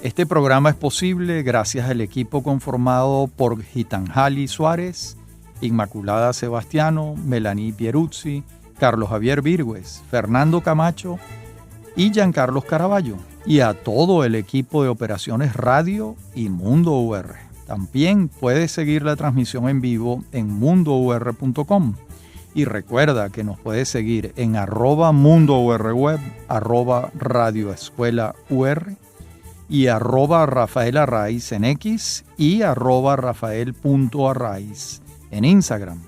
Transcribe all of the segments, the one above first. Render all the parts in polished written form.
Este programa es posible gracias al equipo conformado por Gitanjali Suárez, Inmaculada Sebastiano, Melanie Pieruzzi, Carlos Javier Virgües, Fernando Camacho y Giancarlos Caraballo, y a todo el equipo de operaciones radio y Mundo UR. También puedes seguir la transmisión en vivo en mundour.com. Y recuerda que nos puedes seguir en @mundourweb, @radioescuelaur y @Rafael Arraiz en X y @Rafael.Arraiz en Instagram.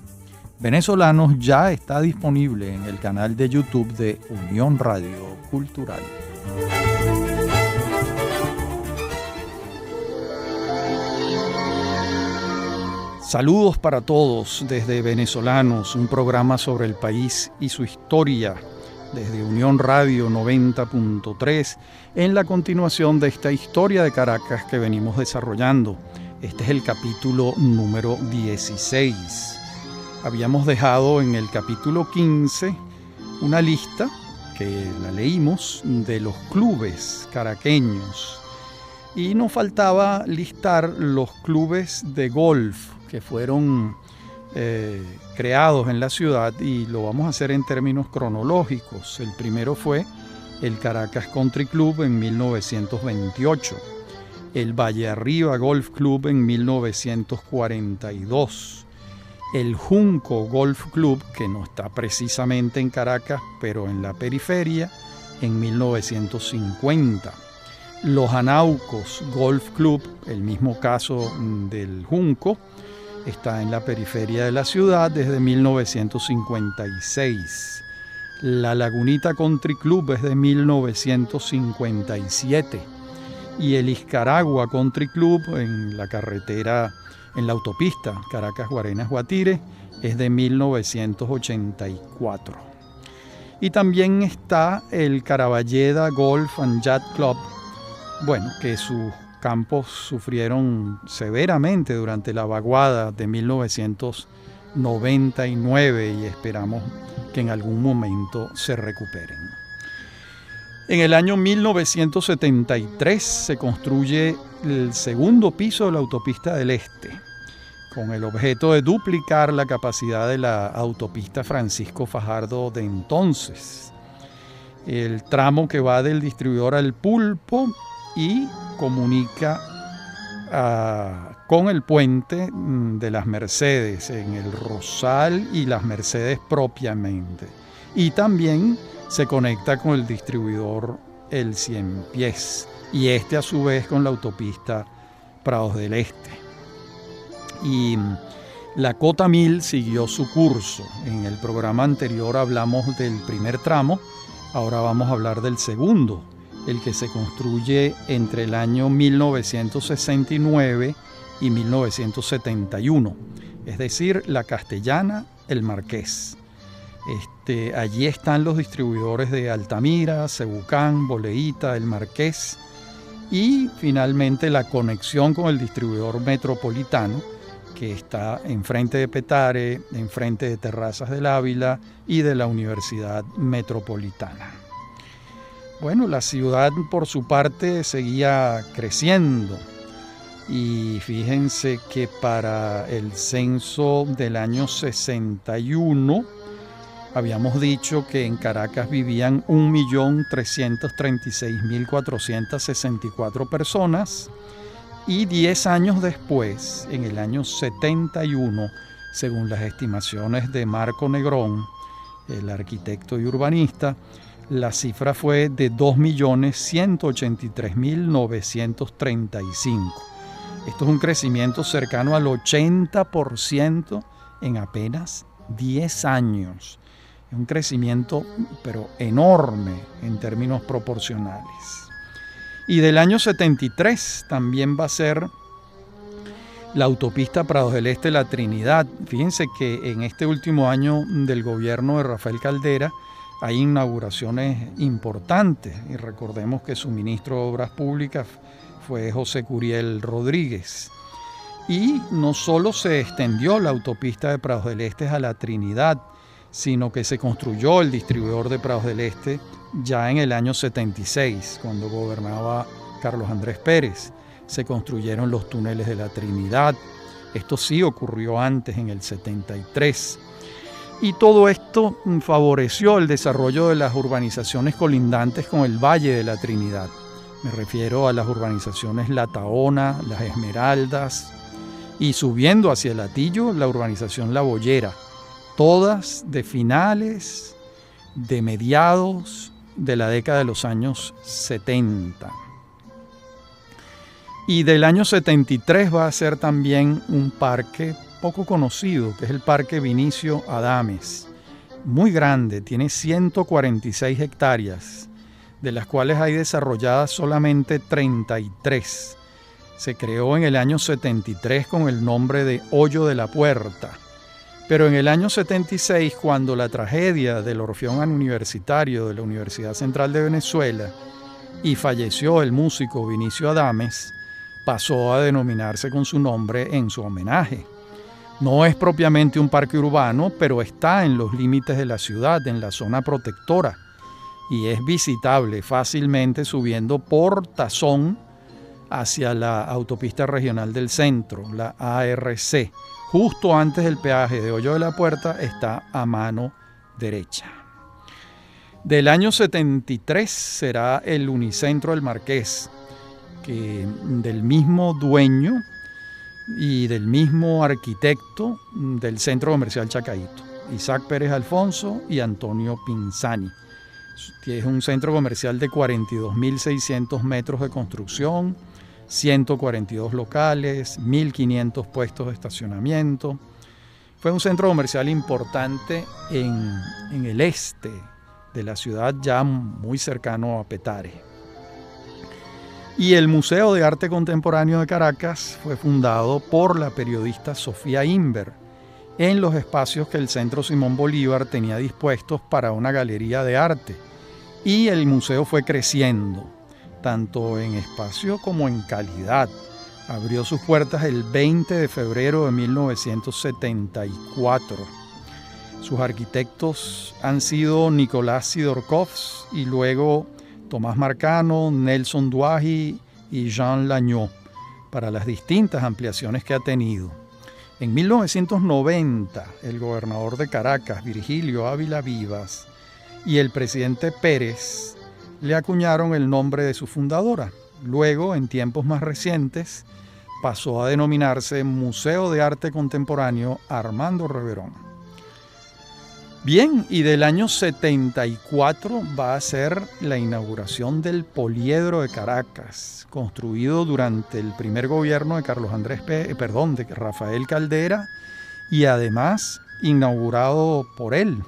Venezolanos ya está disponible en el canal de YouTube de Unión Radio Cultural. Saludos para todos desde Venezolanos, un programa sobre el país y su historia desde Unión Radio 90.3 en la continuación de esta historia de Caracas que venimos desarrollando. Este es el capítulo número 16. Habíamos dejado en el capítulo 15 una lista que la leímos de los clubes caraqueños y nos faltaba listar los clubes de golf que fueron creados en la ciudad, y lo vamos a hacer en términos cronológicos. El primero fue el Caracas Country Club en 1928, el Valle Arriba Golf Club en 1942, el Junco Golf Club, que no está precisamente en Caracas, pero en la periferia, en 1950. Los Anaucos Golf Club, el mismo caso del Junco, está en la periferia de la ciudad desde 1956. La Lagunita Country Club es de 1957. Y el Iscaragua Country Club en la carretera, en la autopista Caracas-Guarenas-Guatire, es de 1984. Y también está el Caraballeda Golf and Yacht Club, bueno, que sus campos sufrieron severamente durante la vaguada de 1999 y esperamos que en algún momento se recuperen. En el año 1973 se construye el segundo piso de la autopista del Este, con el objeto de duplicar la capacidad de la autopista Francisco Fajardo de entonces. El tramo que va del distribuidor al Pulpo y comunica con el puente de las Mercedes en el Rosal y las Mercedes propiamente. Y también se conecta con el distribuidor El Cien Pies, y este a su vez con la autopista Prados del Este. Y la Cota 1000 siguió su curso. En el programa anterior hablamos del primer tramo, ahora vamos a hablar del segundo, el que se construye entre el año 1969 y 1971, es decir, la Castellana, el Marqués. Allí están los distribuidores de Altamira, Cebucán, Boleíta, el Marqués, y finalmente la conexión con el distribuidor metropolitano, que está enfrente de Petare, enfrente de Terrazas del Ávila y de la Universidad Metropolitana. Bueno, la ciudad por su parte seguía creciendo, y fíjense que para el censo del año 61 habíamos dicho que en Caracas vivían 1.336.464 personas, y 10 años después, en el año 71, según las estimaciones de Marco Negrón, el arquitecto y urbanista, la cifra fue de 2.183.935. Esto es un crecimiento cercano al 80% en apenas 10 años. Es un crecimiento, pero enorme en términos proporcionales. Y del año 73 también va a ser la autopista Prados del Este La Trinidad. Fíjense que en este último año del gobierno de Rafael Caldera hay inauguraciones importantes, y recordemos que su ministro de Obras Públicas fue José Curiel Rodríguez. Y no solo se extendió la autopista de Prados del Este a La Trinidad, sino que se construyó el distribuidor de Prados del Este ya en el año 76, cuando gobernaba Carlos Andrés Pérez. Se construyeron los túneles de la Trinidad. Esto sí ocurrió antes, en el 73. Y todo esto favoreció el desarrollo de las urbanizaciones colindantes con el Valle de la Trinidad. Me refiero a las urbanizaciones La Tahona, Las Esmeraldas y subiendo hacia el Hatillo, la urbanización La Boyera. Todas de finales, de mediados de la década de los años 70. Y del año 73 va a ser también un parque poco conocido, que es el Parque Vinicio Adames. Muy grande, tiene 146 hectáreas, de las cuales hay desarrolladas solamente 33. Se creó en el año 73 con el nombre de Hoyo de la Puerta. Pero en el año 76, cuando la tragedia del Orfeón Universitario de la Universidad Central de Venezuela y falleció el músico Vinicio Adames, pasó a denominarse con su nombre en su homenaje. No es propiamente un parque urbano, pero está en los límites de la ciudad, en la zona protectora, y es visitable fácilmente subiendo por Tazón hacia la autopista regional del centro, la ARC. Justo antes del peaje de Hoyo de la Puerta está a mano derecha. Del año 73 será el Unicentro del Marqués, que del mismo dueño y del mismo arquitecto del Centro Comercial Chacaíto, Isaac Pérez Alfonso y Antonio Pinzani. Es un centro comercial de 42.600 metros de construcción, 142 locales, 1.500 puestos de estacionamiento. Fue un centro comercial importante en el este de la ciudad, ya muy cercano a Petare. Y el Museo de Arte Contemporáneo de Caracas fue fundado por la periodista Sofía Inver en los espacios que el Centro Simón Bolívar tenía dispuestos para una galería de arte. Y el museo fue creciendo, tanto en espacio como en calidad. Abrió sus puertas el 20 de febrero de 1974. Sus arquitectos han sido Nicolás Sidorkovs y luego Tomás Marcano, Nelson Douahi y Jean Lagnot, para las distintas ampliaciones que ha tenido. En 1990, el gobernador de Caracas, Virgilio Ávila Vivas, y el presidente Pérez le acuñaron el nombre de su fundadora. Luego, en tiempos más recientes, pasó a denominarse Museo de Arte Contemporáneo Armando Reverón. Bien, y del año 74 va a ser la inauguración del Poliedro de Caracas, construido durante el primer gobierno de de Rafael Caldera, y además inaugurado por él.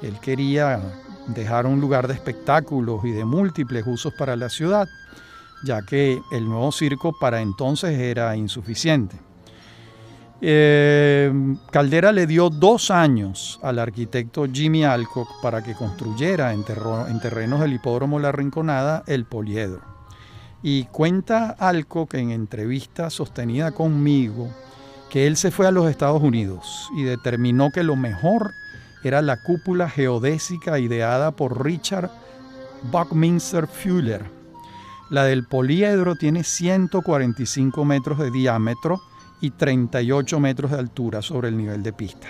Él quería dejar un lugar de espectáculos y de múltiples usos para la ciudad, ya que el nuevo circo para entonces era insuficiente. Caldera le dio 2 años al arquitecto Jimmy Alcock para que construyera en terrenos del Hipódromo La Rinconada el Poliedro. Y cuenta Alcock en entrevista sostenida conmigo que él se fue a los Estados Unidos y determinó que lo mejor era la cúpula geodésica ideada por Richard Buckminster Fuller. La del Poliedro tiene 145 metros de diámetro y 38 metros de altura sobre el nivel de pista.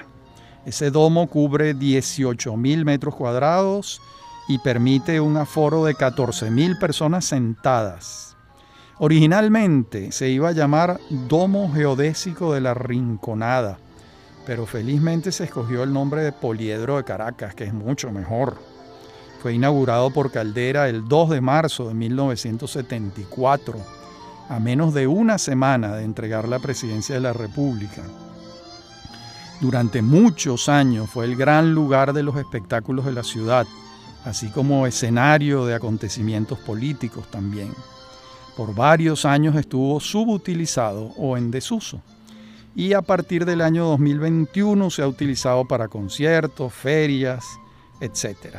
Ese domo cubre 18.000 metros cuadrados y permite un aforo de 14.000 personas sentadas. Originalmente se iba a llamar Domo Geodésico de la Rinconada, pero felizmente se escogió el nombre de Poliedro de Caracas, que es mucho mejor. Fue inaugurado por Caldera el 2 de marzo de 1974, a menos de una semana de entregar la presidencia de la República. Durante muchos años fue el gran lugar de los espectáculos de la ciudad, así como escenario de acontecimientos políticos también. Por varios años estuvo subutilizado o en desuso, y a partir del año 2021 se ha utilizado para conciertos, ferias, etc.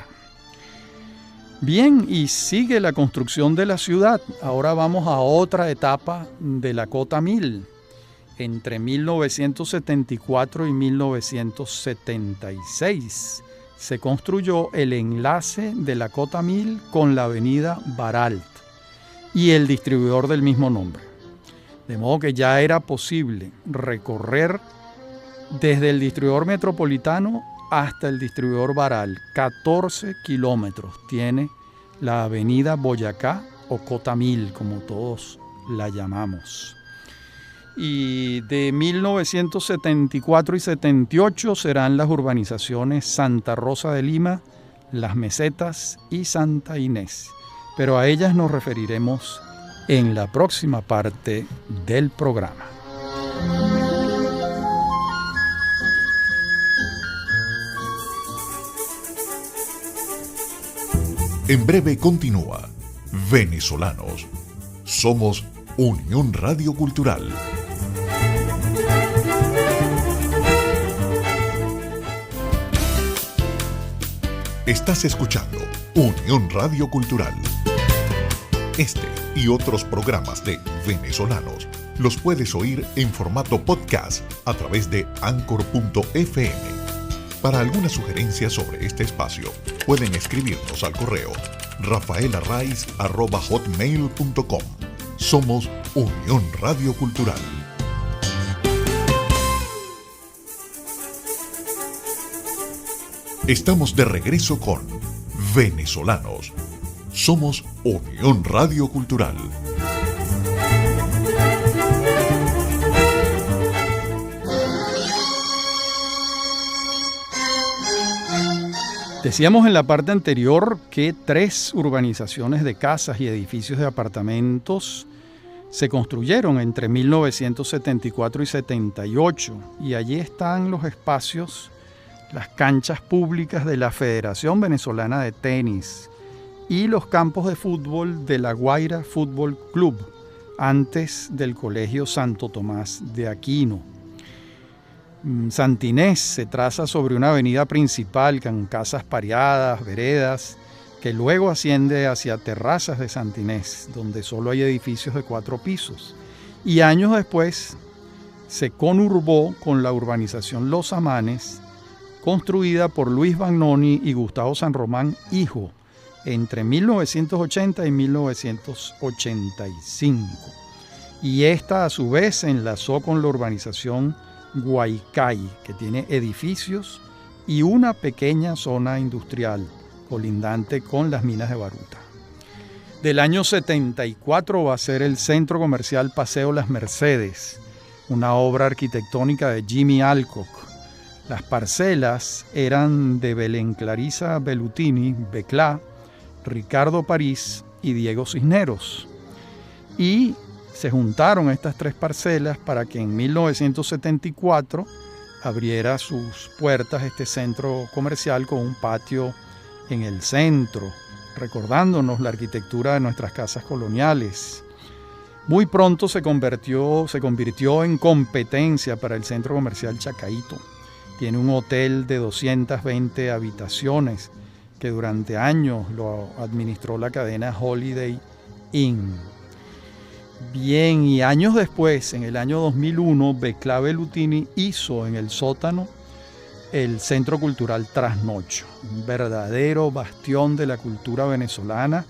Bien, y sigue la construcción de la ciudad. Ahora vamos a otra etapa de la Cota 1000. Entre 1974 y 1976 se construyó el enlace de la Cota 1000 con la avenida Baralt. y el distribuidor del mismo nombre. De modo que ya era posible recorrer desde el distribuidor metropolitano hasta el distribuidor Baral. 14 kilómetros tiene la avenida Boyacá o Cotamil, como todos la llamamos. Y de 1974 y 78 serán las urbanizaciones Santa Rosa de Lima, Las Mesetas y Santa Inés. Pero a ellas nos referiremos en la próxima parte del programa. En breve continúa Venezolanos. Somos Unión Radio Cultural. Estás escuchando Unión Radio Cultural. Este y otros programas de Venezolanos los puedes oír en formato podcast a través de Anchor.fm. Para alguna sugerencia sobre este espacio, pueden escribirnos al correo rafaelarraiz@hotmail.com. Somos Unión Radio Cultural. Estamos de regreso con Venezolanos. Somos Unión Radio Cultural. Decíamos en la parte anterior que 3 urbanizaciones de casas y edificios de apartamentos se construyeron entre 1974 y 78, y allí están los espacios, las canchas públicas de la Federación Venezolana de Tenis y los campos de fútbol de La Guaira Fútbol Club, antes del Colegio Santo Tomás de Aquino. Santa Inés se traza sobre una avenida principal con casas pareadas, veredas, que luego asciende hacia Terrazas de Santa Inés, donde solo hay edificios de 4 pisos. Y años después se conurbó con la urbanización Los Amanes, construida por Luis Bagnoni y Gustavo San Román, hijo, entre 1980 y 1985. Y esta a su vez se enlazó con la urbanización Guaycay, que tiene edificios y una pequeña zona industrial colindante con las minas de baruta. Del año 74 va a ser el centro comercial Paseo Las Mercedes, una obra arquitectónica de Jimmy Alcock. Las parcelas eran de Belén Clarisa Bellutini, Beclá, Ricardo París y Diego Cisneros. Y se juntaron estas 3 parcelas para que en 1974 abriera sus puertas este centro comercial con un patio en el centro, recordándonos la arquitectura de nuestras casas coloniales. Muy pronto se convirtió en competencia para el centro comercial Chacaíto. Tiene un hotel de 220 habitaciones que durante años lo administró la cadena Holiday Inn. Bien, y años después, en el año 2001, Beclá Bellutini hizo en el sótano el Centro Cultural Trasnocho, un verdadero bastión de la cultura venezolana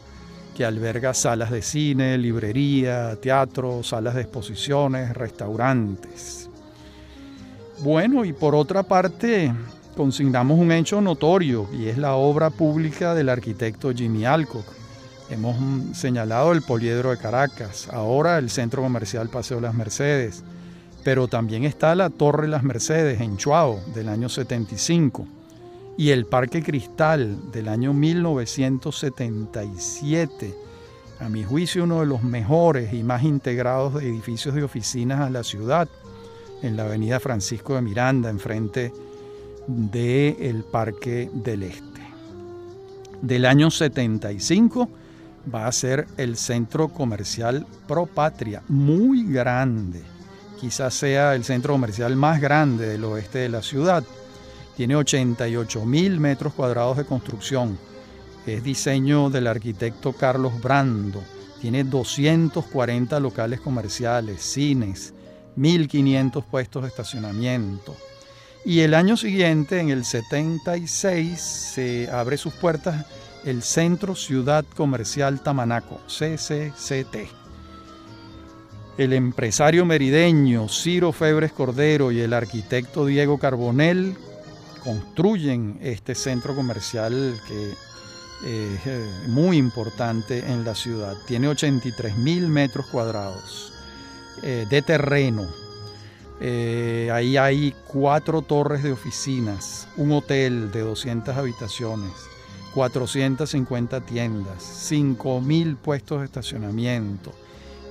que alberga salas de cine, librería, teatro, salas de exposiciones, restaurantes. Bueno, y por otra parte, consignamos un hecho notorio, y es la obra pública del arquitecto Jimmy Alcock. Hemos señalado el Poliedro de Caracas, ahora el Centro Comercial Paseo Las Mercedes, pero también está la Torre Las Mercedes en Chuao del año 75 y el Parque Cristal del año 1977, a mi juicio uno de los mejores y más integrados de edificios de oficinas a la ciudad, en la avenida Francisco de Miranda, enfrente del Parque del Este. Del año 75 va a ser el centro comercial Propatria, muy grande. Quizás sea el centro comercial más grande del oeste de la ciudad. Tiene 88.000 metros cuadrados de construcción. Es diseño del arquitecto Carlos Brando. Tiene 240 locales comerciales, cines, 1.500 puestos de estacionamiento. Y el año siguiente, en el 76, se abre sus puertas el Centro Ciudad Comercial Tamanaco, CCCT. El empresario merideño Ciro Febres Cordero y el arquitecto Diego Carbonell construyen este centro comercial que es muy importante en la ciudad. Tiene 83.000 metros cuadrados de terreno. Ahí hay 4 torres de oficinas, un hotel de 200 habitaciones, 450 tiendas, 5.000 puestos de estacionamiento,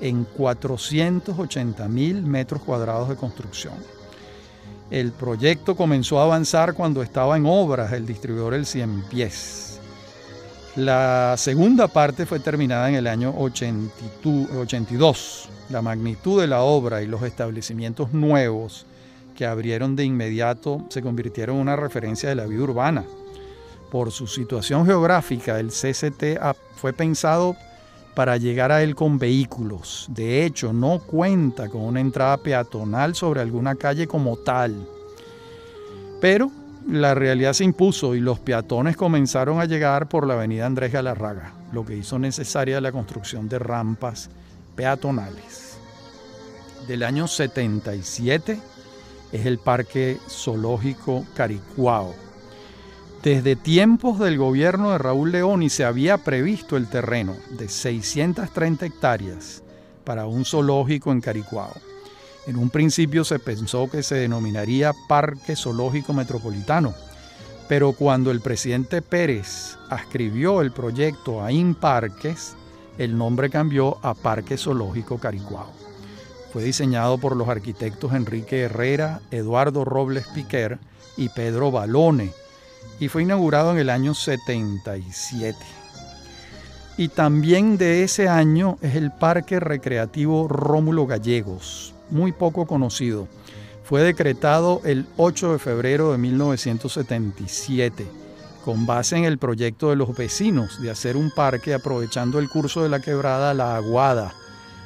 en 480.000 metros cuadrados de construcción. El proyecto comenzó a avanzar cuando estaba en obras el distribuidor El Ciempiés. La segunda parte fue terminada en el año 82. La magnitud de la obra y los establecimientos nuevos que abrieron de inmediato se convirtieron en una referencia de la vida urbana. Por su situación geográfica, el CCT fue pensado para llegar a él con vehículos. De hecho, no cuenta con una entrada peatonal sobre alguna calle como tal. Pero la realidad se impuso y los peatones comenzaron a llegar por la avenida Andrés Galarraga, lo que hizo necesaria la construcción de rampas peatonales. Del año 77 es el Parque Zoológico Caricuao. Desde tiempos del gobierno de Raúl Leoni se había previsto el terreno de 630 hectáreas para un zoológico en Caricuao. En un principio se pensó que se denominaría Parque Zoológico Metropolitano, pero cuando el presidente Pérez adscribió el proyecto a Imparques, el nombre cambió a Parque Zoológico Caricuao. Fue diseñado por los arquitectos Enrique Herrera, Eduardo Robles Piquer y Pedro Balone, y fue inaugurado en el año 77. Y también de ese año es el Parque Recreativo Rómulo Gallegos, muy poco conocido. Fue decretado el 8 de febrero de 1977, con base en el proyecto de los vecinos de hacer un parque aprovechando el curso de la quebrada La Aguada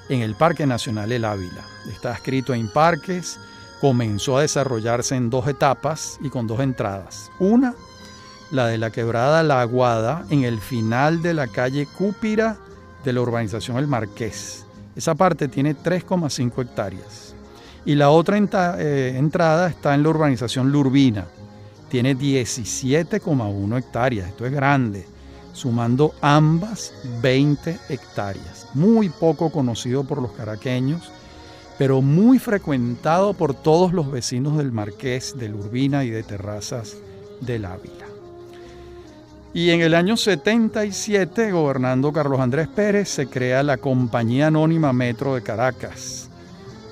en el Parque Nacional El Ávila. Está adscrito en Imparques, comenzó a desarrollarse en 2 etapas y con 2 entradas. Una, la de la quebrada La Aguada, en el final de la calle Cúpira de la urbanización El Marqués. Esa parte tiene 3,5 hectáreas. Y la otra entrada está en la urbanización La Urbina. Tiene 17,1 hectáreas. Esto es grande. Sumando ambas 20 hectáreas. Muy poco conocido por los caraqueños, pero muy frecuentado por todos los vecinos del Marqués, de La Urbina y de Terrazas del Ávila. Y en el año 77, gobernando Carlos Andrés Pérez, se crea la Compañía Anónima Metro de Caracas,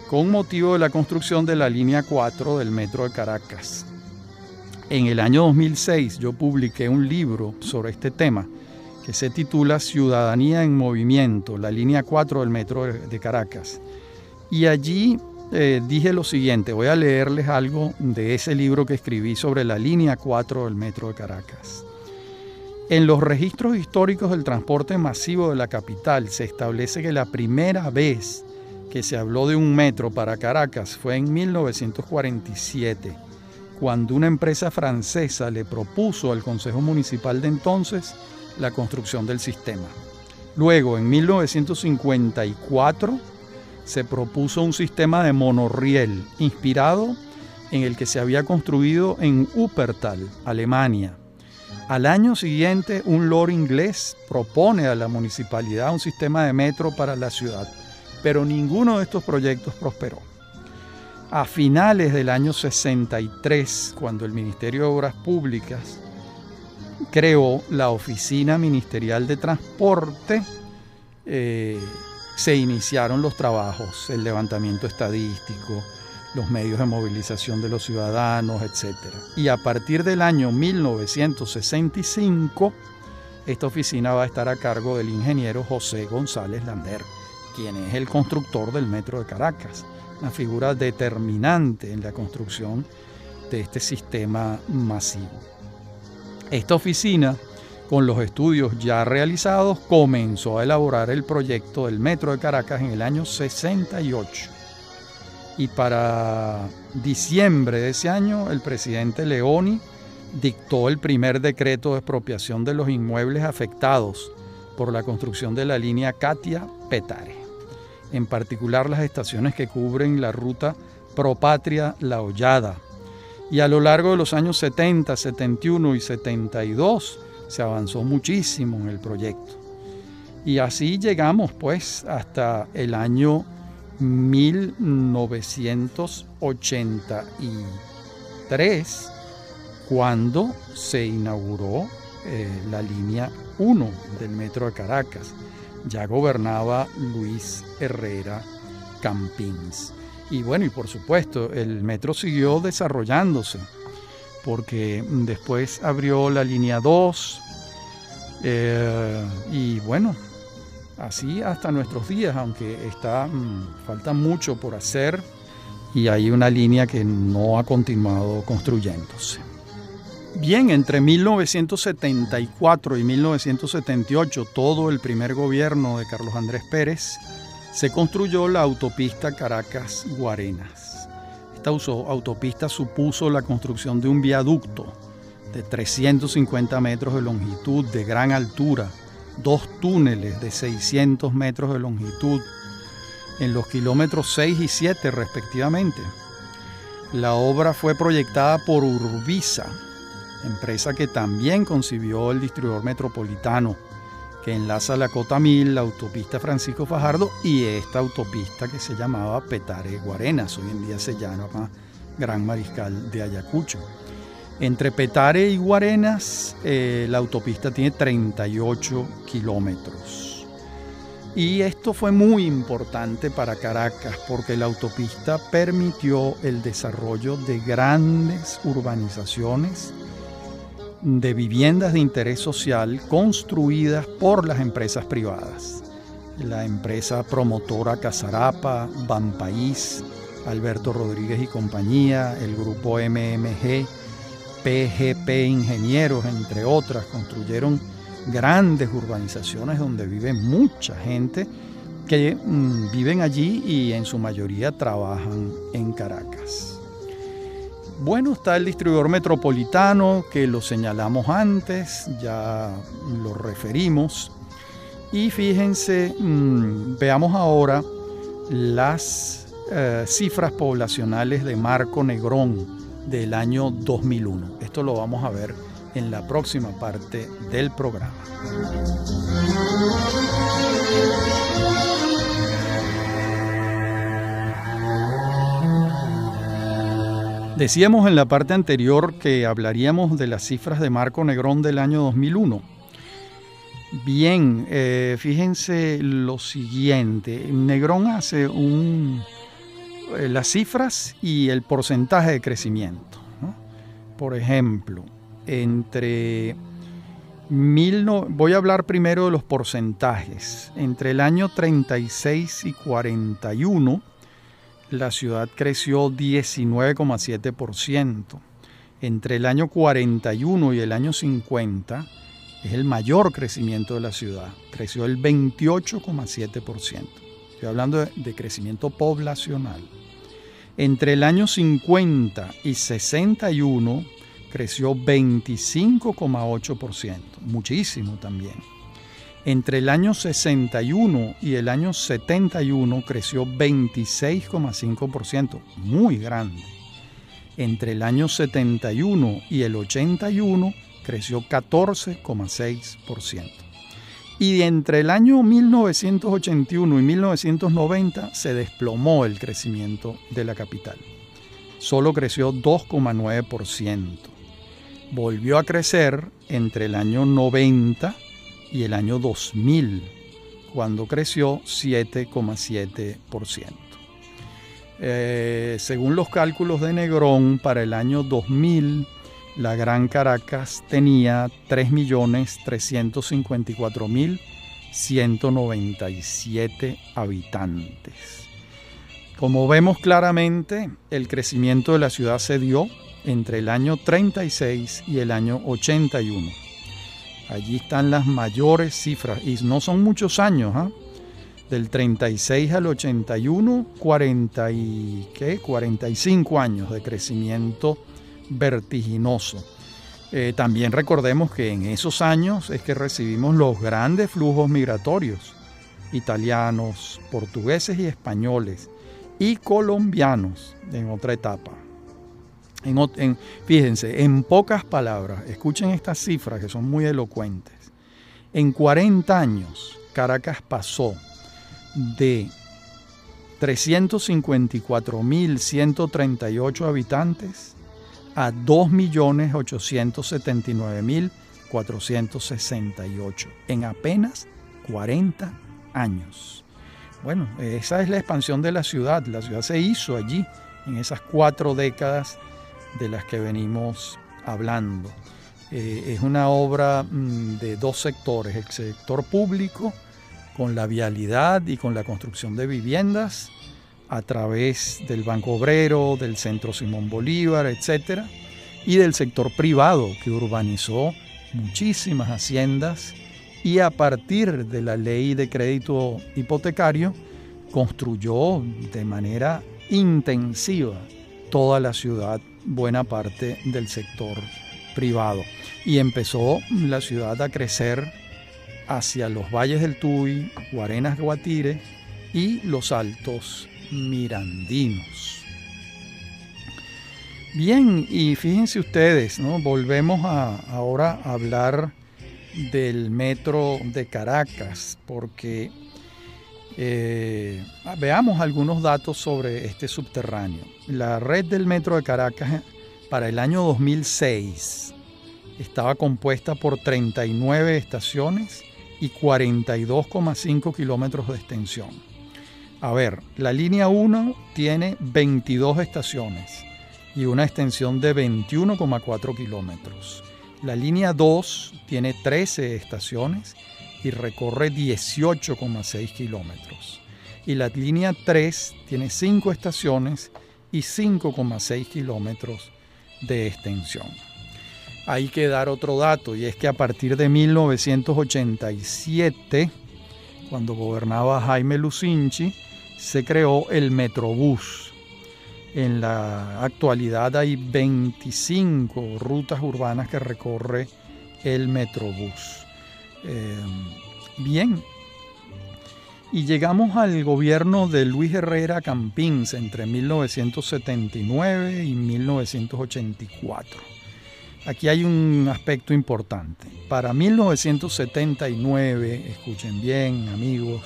con motivo de la construcción de la línea 4 del Metro de Caracas. En el año 2006 yo publiqué un libro sobre este tema que se titula Ciudadanía en Movimiento, la línea 4 del Metro de Caracas. Y allí dije lo siguiente, voy a leerles algo de ese libro que escribí sobre la línea 4 del Metro de Caracas. En los registros históricos del transporte masivo de la capital se establece que la primera vez que se habló de un metro para Caracas fue en 1947, cuando una empresa francesa le propuso al Consejo Municipal de entonces la construcción del sistema. Luego, en 1954, se propuso un sistema de monorriel inspirado en el que se había construido en Wuppertal, Alemania. Al año siguiente, un lord inglés propone a la municipalidad un sistema de metro para la ciudad, pero ninguno de estos proyectos prosperó. A finales del año 63, cuando el Ministerio de Obras Públicas creó la Oficina Ministerial de Transporte, se iniciaron los trabajos, el levantamiento estadístico, los medios de movilización de los ciudadanos, etc. Y a partir del año 1965, esta oficina va a estar a cargo del ingeniero José González Lander, quien es el constructor del Metro de Caracas, una figura determinante en la construcción de este sistema masivo. Esta oficina, con los estudios ya realizados, comenzó a elaborar el proyecto del Metro de Caracas en el año 68. Y para diciembre de ese año, el presidente Leoni dictó el primer decreto de expropiación de los inmuebles afectados por la construcción de la línea Catia-Petare, en particular las estaciones que cubren la ruta Propatria-La Hollada. Y a lo largo de los años 70, 71 y 72 se avanzó muchísimo en el proyecto. Y así llegamos pues hasta el año 1983, cuando se inauguró la línea 1 del metro de Caracas. Ya gobernaba Luis Herrera Campins. Y bueno, y por supuesto, el metro siguió desarrollándose, porque después abrió la línea 2, y bueno, así hasta nuestros días, aunque falta mucho por hacer, y hay una línea que no ha continuado construyéndose. Bien, entre 1974 y 1978, todo el primer gobierno de Carlos Andrés Pérez, se construyó la autopista Caracas-Guarenas. Esta autopista supuso la construcción de un viaducto de 350 metros de longitud, de gran altura, 2 túneles de 600 metros de longitud, en los kilómetros 6 y 7 respectivamente. La obra fue proyectada por Urbisa, empresa que también concibió el distribuidor metropolitano, que enlaza la Cota 1000, la autopista Francisco Fajardo y esta autopista que se llamaba Petare-Guarenas, hoy en día se llama Gran Mariscal de Ayacucho. Entre Petare y Guarenas, la autopista tiene 38 kilómetros. Y esto fue muy importante para Caracas porque la autopista permitió el desarrollo de grandes urbanizaciones de viviendas de interés social construidas por las empresas privadas. La empresa promotora Casarapa, Banpaís, Alberto Rodríguez y compañía, el grupo MMG, PGP Ingenieros, entre otras, construyeron grandes urbanizaciones donde vive mucha gente que viven allí y en su mayoría trabajan en Caracas. Bueno, está el distribuidor metropolitano, que lo señalamos antes, ya lo referimos. Y fíjense, veamos ahora las cifras poblacionales de Marco Negrón del año 2001. Esto lo vamos a ver en la próxima parte del programa. Decíamos en la parte anterior que hablaríamos de las cifras de Marco Negrón del año 2001. Bien, fíjense lo siguiente. Negrón hace las cifras y el porcentaje de crecimiento, ¿no? Por ejemplo, voy a hablar primero de los porcentajes. Entre el año 36 y 41, la ciudad creció 19,7%. Entre el año 41 y el año 50 es el mayor crecimiento de la ciudad. Creció el 28,7%. Estoy hablando de crecimiento poblacional. Entre el año 50 y 61 creció 25,8%. Muchísimo también. Entre el año 61 y el año 71 creció 26,5%, muy grande. Entre el año 71 y el 81 creció 14,6%. Y entre el año 1981 y 1990 se desplomó el crecimiento de la capital. Solo creció 2,9%. Volvió a crecer entre el año 90 y el año 2000, cuando creció 7,7%. Según los cálculos de Negrón, para el año 2000, la Gran Caracas tenía 3.354.197 habitantes. Como vemos claramente, el crecimiento de la ciudad se dio entre el año 36 y el año 81. Allí están las mayores cifras, y no son muchos años, ¿eh? Del 36 al 81, 45 años de crecimiento vertiginoso. También recordemos que en esos años es que recibimos los grandes flujos migratorios, italianos, portugueses y españoles, y colombianos en otra etapa. Fíjense, en pocas palabras, escuchen estas cifras que son muy elocuentes. En 40 años, Caracas pasó de 354.138 habitantes a 2.879.468 en apenas 40 años. Bueno, esa es la expansión de la ciudad. La ciudad se hizo allí, en esas 4 décadas de las que venimos hablando. Es una obra de 2 sectores, el sector público con la vialidad y con la construcción de viviendas a través del Banco Obrero, del Centro Simón Bolívar, etc., y del sector privado que urbanizó muchísimas haciendas y a partir de la ley de crédito hipotecario construyó de manera intensiva toda la ciudad, buena parte del sector privado. Y empezó la ciudad a crecer hacia los valles del Tuy, Guarenas, Guatire y los altos mirandinos. Bien, y fíjense ustedes, ¿no? Volvemos ahora a hablar del metro de Caracas, porque veamos algunos datos sobre este subterráneo. La red del metro de Caracas para el año 2006 estaba compuesta por 39 estaciones y 42,5 kilómetros de extensión. A ver, la línea 1 tiene 22 estaciones y una extensión de 21,4 kilómetros. La línea 2 tiene 13 estaciones y recorre 18,6 kilómetros. Y la línea 3 tiene 5 estaciones y 5,6 kilómetros de extensión. Hay que dar otro dato, y es que a partir de 1987, cuando gobernaba Jaime Lucinchi, se creó el Metrobús. En la actualidad hay 25 rutas urbanas que recorre el Metrobús. Bien, y llegamos al gobierno de Luis Herrera Campins entre 1979 y 1984. Aquí hay un aspecto importante. Para 1979, escuchen bien, amigos,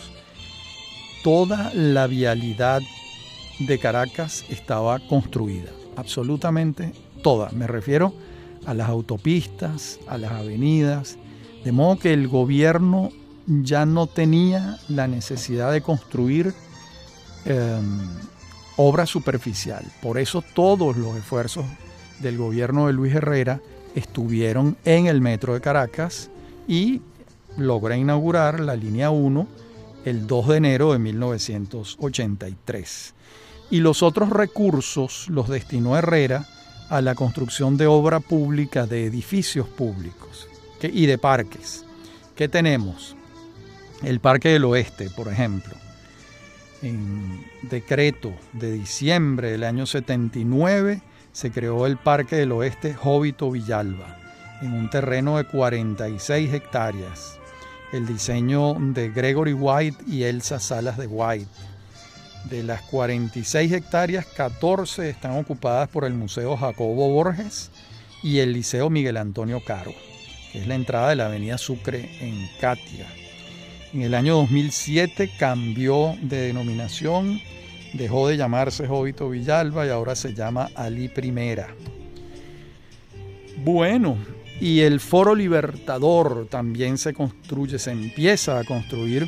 toda la vialidad de Caracas estaba construida, absolutamente toda. Me refiero a las autopistas, a las avenidas, de modo que el gobierno ya no tenía la necesidad de construir obra superficial. Por eso todos los esfuerzos del gobierno de Luis Herrera estuvieron en el metro de Caracas y logra inaugurar la línea 1 el 2 de enero de 1983. Y los otros recursos los destinó Herrera a la construcción de obra pública, de edificios públicos y de parques. ¿Qué tenemos? El Parque del Oeste, por ejemplo. En decreto de diciembre del año 79 se creó el Parque del Oeste Jóbito Villalba, en un terreno de 46 hectáreas. El diseño de Gregory White y Elsa Salas de White. De las 46 hectáreas, 14 están ocupadas por el Museo Jacobo Borges y el Liceo Miguel Antonio Caro, que es la entrada de la avenida Sucre en Catia. En el año 2007 cambió de denominación, dejó de llamarse Jóbito Villalba y ahora se llama Alí Primera. Bueno, y el Foro Libertador también se empieza a construir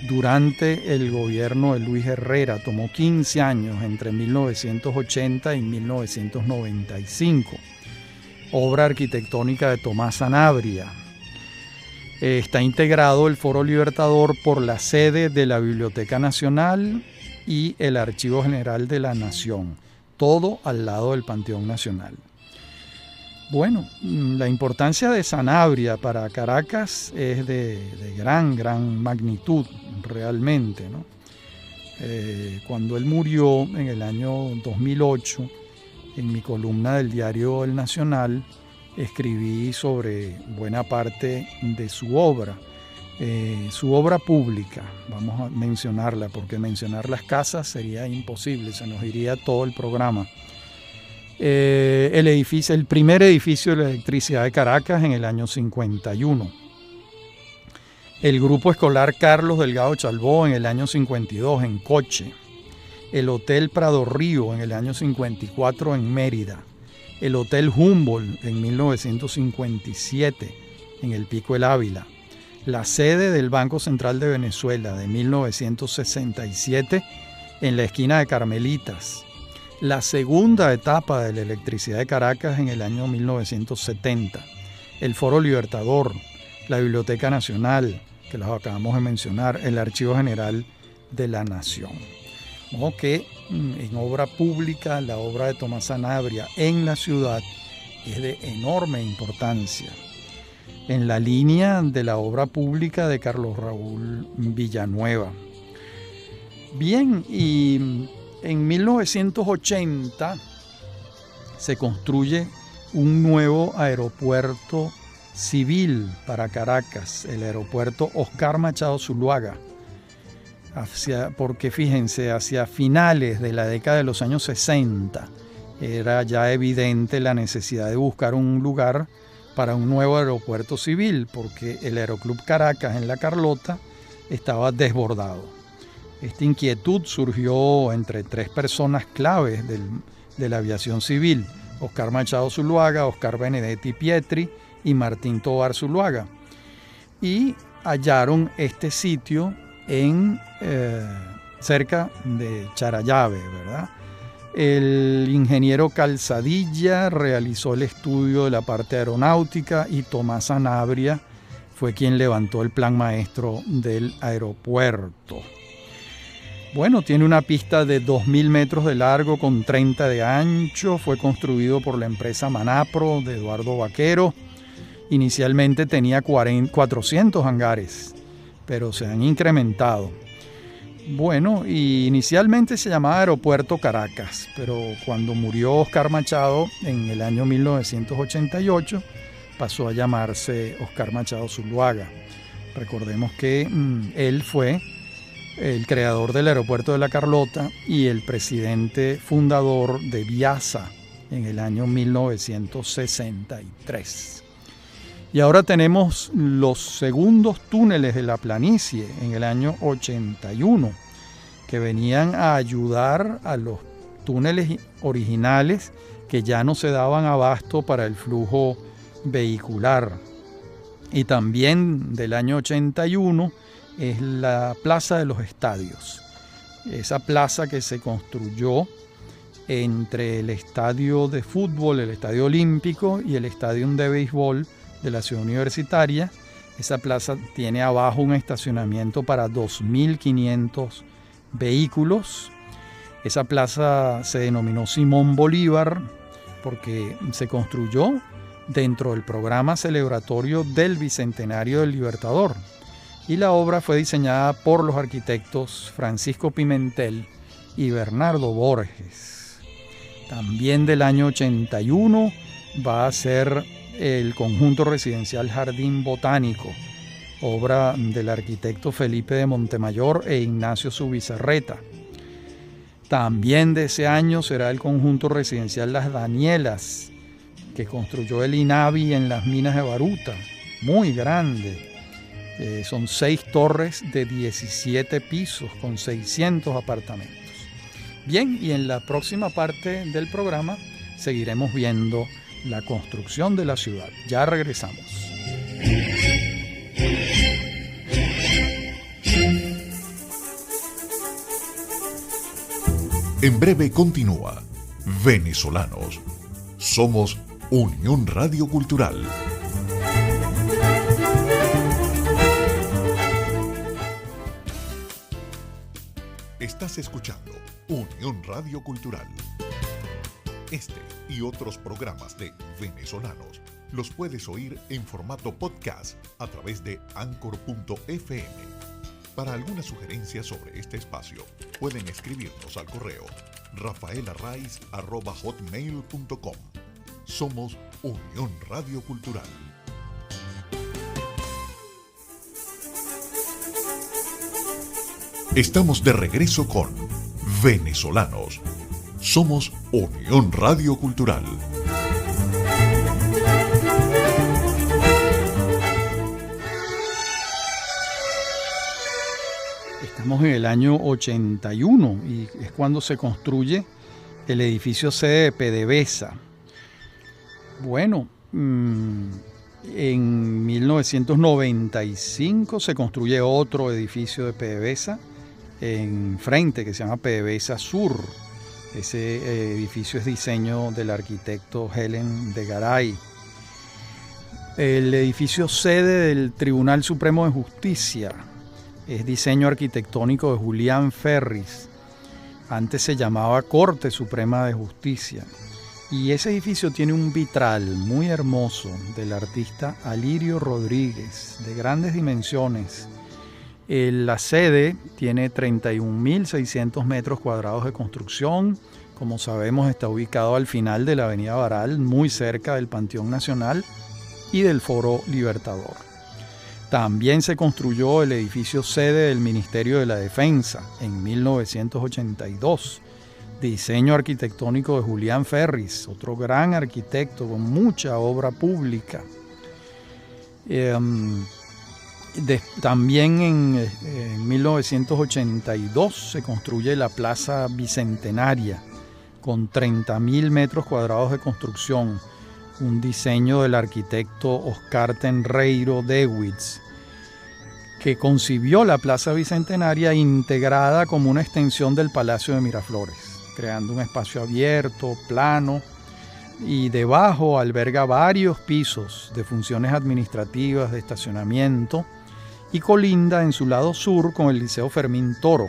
durante el gobierno de Luis Herrera. Tomó 15 años, entre 1980 y 1995. Obra arquitectónica de Tomás Sanabria. Está integrado el Foro Libertador por la sede de la Biblioteca Nacional y el Archivo General de la Nación, todo al lado del Panteón Nacional. Bueno, la importancia de Sanabria para Caracas es de gran magnitud, realmente, ¿no? Cuando él murió en el año 2008, en mi columna del diario El Nacional, escribí sobre buena parte de su obra pública. Vamos a mencionarla, porque mencionar las casas sería imposible, se nos iría todo el programa. El primer edificio de la electricidad de Caracas en el año 51. El Grupo Escolar Carlos Delgado Chalbó en el año 52 en Coche. El Hotel Prado Río en el año 54 en Mérida. El Hotel Humboldt en 1957 en el Pico El Ávila. La sede del Banco Central de Venezuela de 1967 en la esquina de Carmelitas. La segunda etapa de la electricidad de Caracas en el año 1970. El Foro Libertador, la Biblioteca Nacional, que los acabamos de mencionar, el Archivo General de la Nación. Ojo que en obra pública, la obra de Tomás Sanabria en la ciudad es de enorme importancia, en la línea de la obra pública de Carlos Raúl Villanueva. Bien, y en 1980 se construye un nuevo aeropuerto civil para Caracas, el aeropuerto Oscar Machado Zuluaga. Porque fíjense, hacia finales de la década de los años 60 era ya evidente la necesidad de buscar un lugar para un nuevo aeropuerto civil, porque el Aeroclub Caracas en La Carlota estaba desbordado. Esta inquietud surgió entre tres personas claves de la aviación civil: Oscar Machado Zuluaga, Oscar Benedetti Pietri y Martín Tovar Zuluaga, y hallaron este sitio cerca de Charallave, ¿verdad? El ingeniero Calzadilla realizó el estudio de la parte aeronáutica y Tomás Sanabria fue quien levantó el plan maestro del aeropuerto. Bueno, tiene una pista de 2.000 metros de largo con 30 de ancho. Fue construido por la empresa Manapro de Eduardo Vaquero. Inicialmente tenía 400 hangares, pero se han incrementado. Bueno, y inicialmente se llamaba Aeropuerto Caracas, pero cuando murió Oscar Machado en el año 1988, pasó a llamarse Oscar Machado Zuluaga. Recordemos que él fue el creador del aeropuerto de La Carlota y el presidente fundador de Viasa en el año 1963. Y ahora tenemos los segundos túneles de la planicie en el año 81, que venían a ayudar a los túneles originales que ya no se daban abasto para el flujo vehicular. Y también del año 81 es la Plaza de los Estadios, esa plaza que se construyó entre el estadio de fútbol, el estadio olímpico y el estadio de béisbol de la ciudad universitaria. Esa plaza tiene abajo un estacionamiento para 2.500 vehículos. Esa plaza se denominó Simón Bolívar porque se construyó dentro del programa celebratorio del Bicentenario del Libertador, y la obra fue diseñada por los arquitectos Francisco Pimentel y Bernardo Borges. También del año 81 va a ser el conjunto residencial Jardín Botánico, obra del arquitecto Felipe de Montemayor e Ignacio Zubizarreta. También de ese año será el conjunto residencial Las Danielas, que construyó el INAVI en las minas de Baruta, muy grande. Son 6 torres de 17 pisos con 600 apartamentos. Bien, y en la próxima parte del programa seguiremos viendo la construcción de la ciudad. Ya regresamos. En breve continúa Venezolanos. Somos Unión Radio Cultural. Estás escuchando Unión Radio Cultural. Este y otros programas de Venezolanos los puedes oír en formato podcast a través de Anchor.fm. Para alguna sugerencia sobre este espacio, pueden escribirnos al correo rafaelarraiz@hotmail.com. Somos Unión Radio Cultural. Estamos de regreso con Venezolanos. Somos Unión Radio Cultural. Estamos en el año 81 y es cuando se construye el edificio sede de PDVSA. Bueno, en 1995 se construye otro edificio de PDVSA en frente que se llama PDVSA Sur. Ese edificio es diseño del arquitecto Helen de Garay. El edificio sede del Tribunal Supremo de Justicia es diseño arquitectónico de Julián Ferris. Antes se llamaba Corte Suprema de Justicia. Y ese edificio tiene un vitral muy hermoso del artista Alirio Rodríguez, de grandes dimensiones. La sede tiene 31.600 metros cuadrados de construcción. Como sabemos, está ubicado al final de la Avenida Baral, muy cerca del Panteón Nacional y del Foro Libertador. También se construyó el edificio sede del Ministerio de la Defensa en 1982. Diseño arquitectónico de Julián Ferris, otro gran arquitecto con mucha obra pública. También en 1982 se construye la Plaza Bicentenaria con 30.000 metros cuadrados de construcción, un diseño del arquitecto Oscar Tenreiro Dewitz, que concibió la Plaza Bicentenaria integrada como una extensión del Palacio de Miraflores, creando un espacio abierto, plano, y debajo alberga varios pisos de funciones administrativas, de estacionamiento, y colinda en su lado sur con el Liceo Fermín Toro.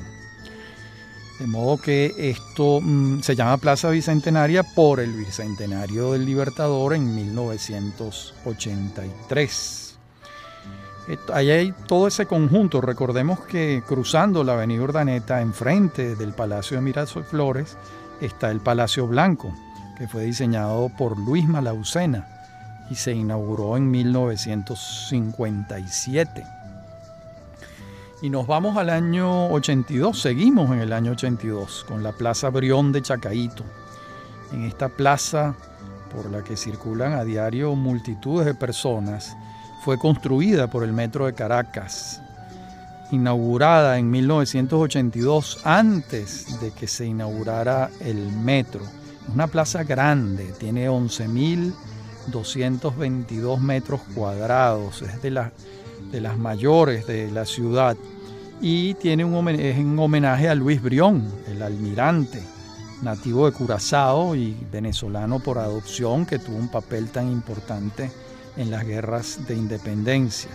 De modo que esto se llama Plaza Bicentenaria por el Bicentenario del Libertador en 1983. Ahí hay todo ese conjunto. Recordemos que cruzando la avenida Urdaneta, enfrente del Palacio de Miraflores, está el Palacio Blanco, que fue diseñado por Luis Malaucena y se inauguró en 1957. Y nos vamos al año 82, seguimos en el año 82, con la Plaza Brión de Chacaíto. En esta plaza, por la que circulan a diario multitudes de personas, fue construida por el Metro de Caracas, inaugurada en 1982, antes de que se inaugurara el metro. Es una plaza grande, tiene 11.222 metros cuadrados, es de las mayores de la ciudad, y tiene es un homenaje a Luis Brión, el almirante, nativo de Curazao y venezolano por adopción, que tuvo un papel tan importante en las guerras de independencia.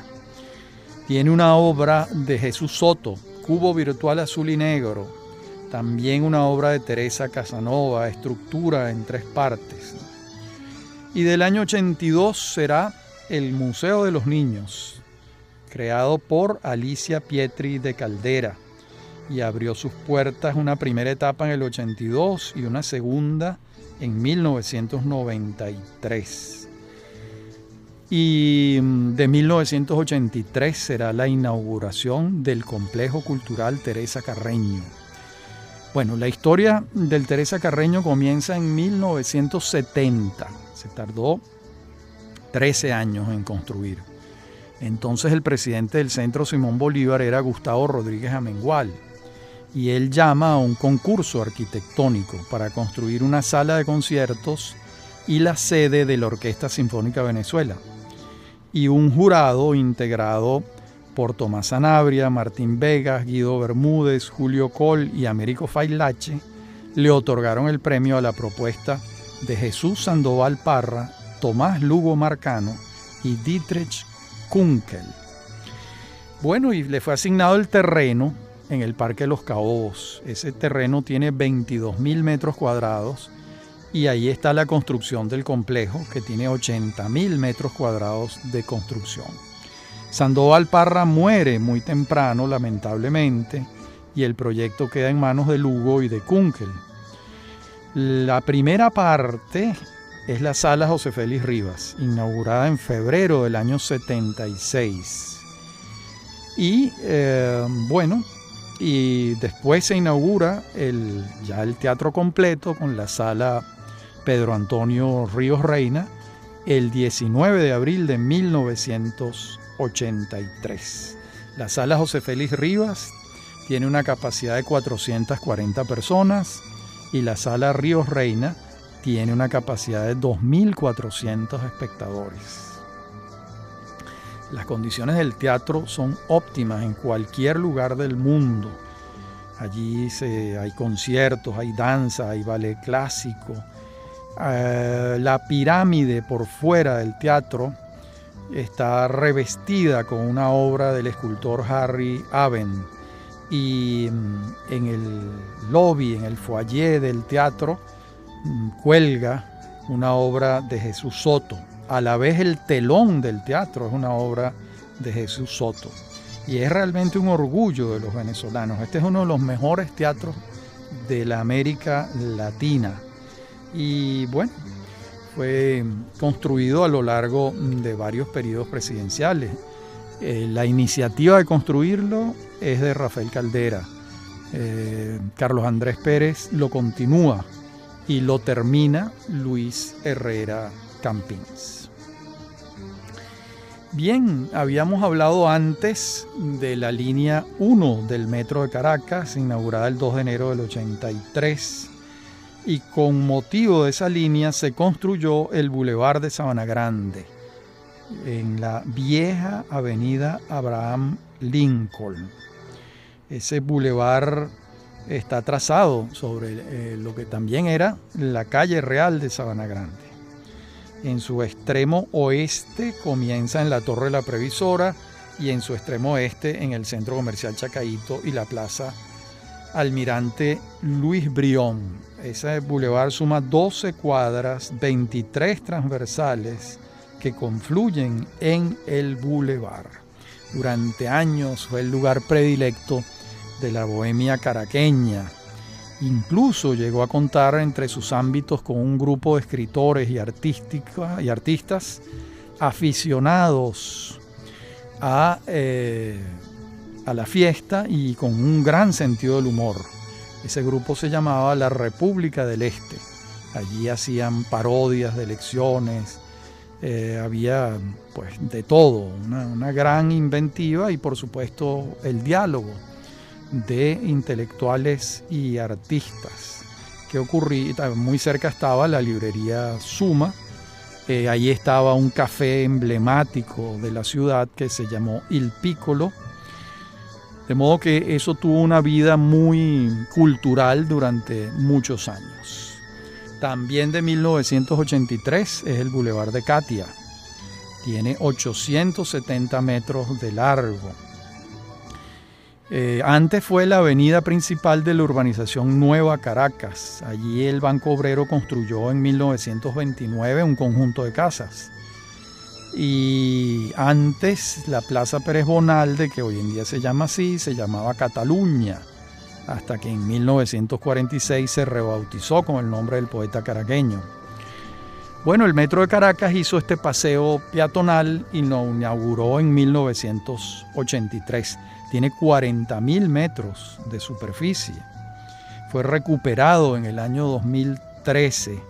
Tiene una obra de Jesús Soto, Cubo Virtual Azul y Negro, también una obra de Teresa Casanova, Estructura en 3 partes. Y del año 82 será el Museo de los Niños, creado por Alicia Pietri de Caldera, y abrió sus puertas una primera etapa en el 82 y una segunda en 1993. Y de 1983 será la inauguración del Complejo Cultural Teresa Carreño. Bueno, la historia del Teresa Carreño comienza en 1970. Se tardó 13 años en construir. Entonces el presidente del Centro Simón Bolívar era Gustavo Rodríguez Amengual, y él llama a un concurso arquitectónico para construir una sala de conciertos y la sede de la Orquesta Sinfónica Venezuela, y un jurado integrado por Tomás Sanabria, Martín Vegas, Guido Bermúdez, Julio Col y Américo Failache le otorgaron el premio a la propuesta de Jesús Sandoval Parra, Tomás Lugo Marcano y Dietrich Kunkel. Bueno, y le fue asignado el terreno en el Parque de los Caobos. Ese terreno tiene 22.000 metros cuadrados y ahí está la construcción del complejo, que tiene 80.000 metros cuadrados de construcción. Sandoval Parra muere muy temprano, lamentablemente, y el proyecto queda en manos de Lugo y de Kunkel. La primera parte es la Sala José Félix Rivas, inaugurada en febrero del año 76. Y y después se inaugura ya el teatro completo con la Sala Pedro Antonio Ríos Reina el 19 de abril de 1983. La Sala José Félix Rivas tiene una capacidad de 440 personas y la Sala Ríos Reina tiene una capacidad de 2.400 espectadores. Las condiciones del teatro son óptimas en cualquier lugar del mundo. Allí hay conciertos, hay danza, hay ballet clásico. La pirámide por fuera del teatro está revestida con una obra del escultor Harry Aben, y en el lobby, en el foyer del teatro, cuelga una obra de Jesús Soto. A la vez el telón del teatro es una obra de Jesús Soto, y es realmente un orgullo de los venezolanos. Este es uno de los mejores teatros de la América Latina. Y bueno, fue construido a lo largo de varios periodos presidenciales. La iniciativa de construirlo es de Rafael Caldera. Carlos Andrés Pérez lo continúa y lo termina Luis Herrera Campins. Bien, habíamos hablado antes de la línea 1 del Metro de Caracas, inaugurada el 2 de enero del 83. Y con motivo de esa línea se construyó el Boulevard de Sabana Grande, en la vieja avenida Abraham Lincoln. Ese bulevar está trazado sobre lo que también era la calle real de Sabana Grande. En su extremo oeste comienza en la Torre de la Previsora y en su extremo oeste en el Centro Comercial Chacaíto y la Plaza Almirante Luis Brión. Ese bulevar suma 12 cuadras, 23 transversales que confluyen en el bulevar. Durante años fue el lugar predilecto de la bohemia caraqueña. Incluso llegó a contar entre sus ámbitos con un grupo de escritores y artistas aficionados a la fiesta y con un gran sentido del humor. Ese grupo se llamaba La República del Este. Allí hacían parodias de elecciones, había pues de todo, una gran inventiva y por supuesto el diálogo de intelectuales y artistas. Que ocurría, muy cerca estaba la librería Suma, ahí estaba un café emblemático de la ciudad que se llamó Il Piccolo. De modo que eso tuvo una vida muy cultural durante muchos años. También de 1983 es el Boulevard de Catia. Tiene 870 metros de largo. Antes fue la avenida principal de la urbanización Nueva Caracas. Allí el Banco Obrero construyó en 1929 un conjunto de casas. Y antes la Plaza Pérez Bonalde, que hoy en día se llama así, se llamaba Cataluña, hasta que en 1946 se rebautizó con el nombre del poeta caraqueño. Bueno, el Metro de Caracas hizo este paseo peatonal y lo inauguró en 1983. Tiene 40.000 metros de superficie. Fue recuperado en el año 2013.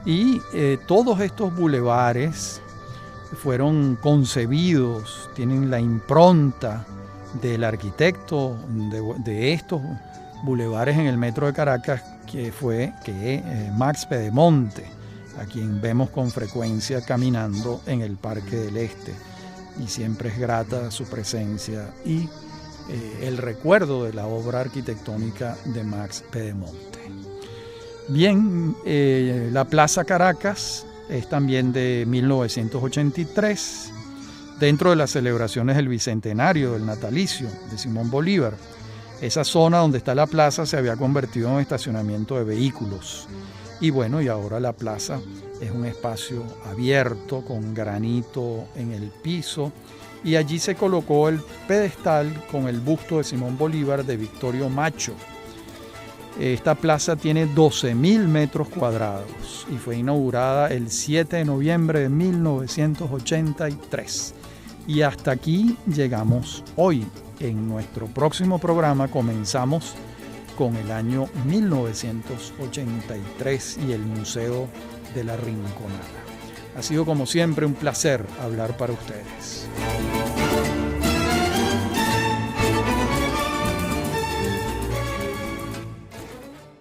Y todos estos bulevares fueron concebidos, tienen la impronta del arquitecto de estos bulevares en el Metro de Caracas, que fue Max Pedemonte, a quien vemos con frecuencia caminando en el Parque del Este, y siempre es grata su presencia y el recuerdo de la obra arquitectónica de Max Pedemonte. Bien, la Plaza Caracas es también de 1983, dentro de las celebraciones del bicentenario del natalicio de Simón Bolívar. Esa zona donde está la plaza se había convertido en estacionamiento de vehículos. Y bueno, y ahora la plaza es un espacio abierto con granito en el piso, y allí se colocó el pedestal con el busto de Simón Bolívar de Victorio Macho. Esta plaza tiene 12.000 metros cuadrados y fue inaugurada el 7 de noviembre de 1983. Y hasta aquí llegamos hoy. En nuestro próximo programa comenzamos con el año 1983 y el Museo de la Rinconada. Ha sido como siempre un placer hablar para ustedes.